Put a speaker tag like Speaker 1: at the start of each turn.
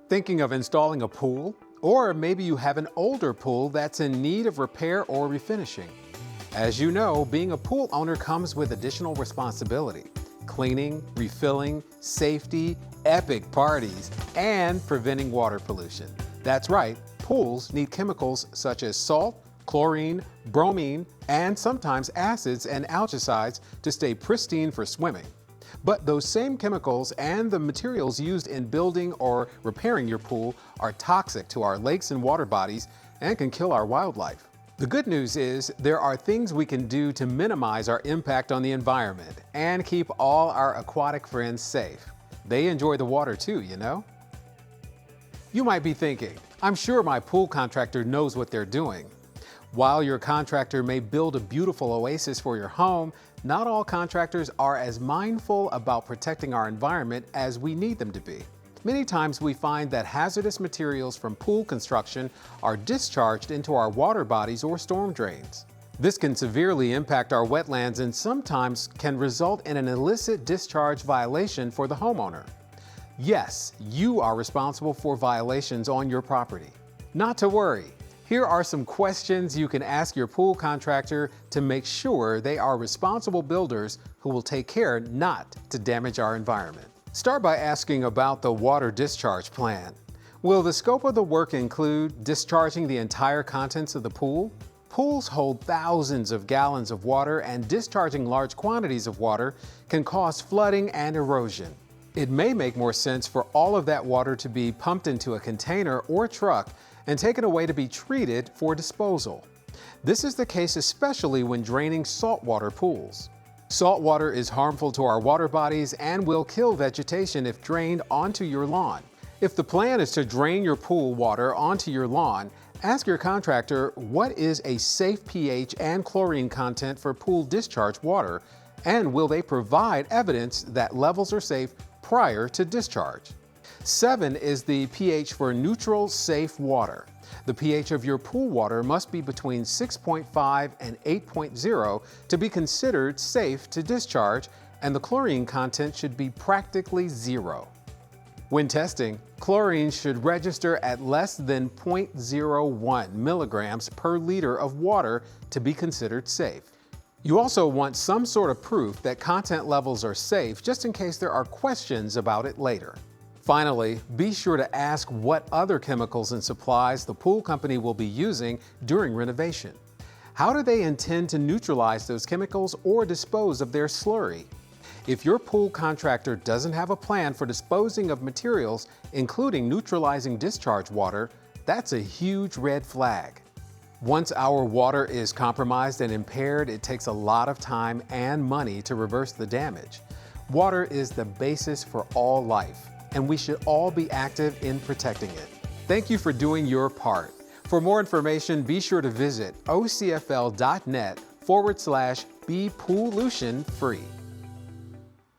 Speaker 1: Thinking of installing a pool? Or maybe you have an older pool that's in need of repair or refinishing. As you know, being a pool owner comes with additional responsibility: cleaning, refilling, safety, epic parties, and preventing water pollution. That's right, pools need chemicals such as salt, chlorine, bromine, and sometimes acids and algicides to stay pristine for swimming. But those same chemicals and the materials used in building or repairing your pool are toxic to our lakes and water bodies and can kill our wildlife. The good news is there are things we can do to minimize our impact on the environment and keep all our aquatic friends safe. They enjoy the water too, you know? You might be thinking, I'm sure my pool contractor knows what they're doing. While your contractor may build a beautiful oasis for your home, not all contractors are as mindful about protecting our environment as we need them to be. Many times we find that hazardous materials from pool construction are discharged into our water bodies or storm drains. This can severely impact our wetlands and sometimes can result in an illicit discharge violation for the homeowner. Yes, you are responsible for violations on your property. Not to worry. Here are some questions you can ask your pool contractor to make sure they are responsible builders who will take care not to damage our environment. Start by asking about the water discharge plan. Will the scope of the work include discharging the entire contents of the pool? Pools hold thousands of gallons of water, and discharging large quantities of water can cause flooding and erosion. It may make more sense for all of that water to be pumped into a container or truck and taken away to be treated for disposal. This is the case especially when draining saltwater pools. Salt water is harmful to our water bodies and will kill vegetation if drained onto your lawn. If the plan is to drain your pool water onto your lawn, ask your contractor what is a safe pH and chlorine content for pool discharge water, and will they provide evidence that levels are safe prior to discharge. 7 is the pH for neutral, safe water. The pH of your pool water must be between 6.5 and 8.0 to be considered safe to discharge, and the chlorine content should be practically 0. When testing, chlorine should register at less than 0.01 milligrams per liter of water to be considered safe. You also want some sort of proof that content levels are safe, just in case there are questions about it later. Finally, be sure to ask what other chemicals and supplies the pool company will be using during renovation. How do they intend to neutralize those chemicals or dispose of their slurry? If your pool contractor doesn't have a plan for disposing of materials, including neutralizing discharge water, that's a huge red flag. Once our water is compromised and impaired, it takes a lot of time and money to reverse the damage. Water is the basis for all life, and we should all be active in protecting it. Thank you for doing your part. For more information, be sure to visit ocfl.net/bepoollution-free.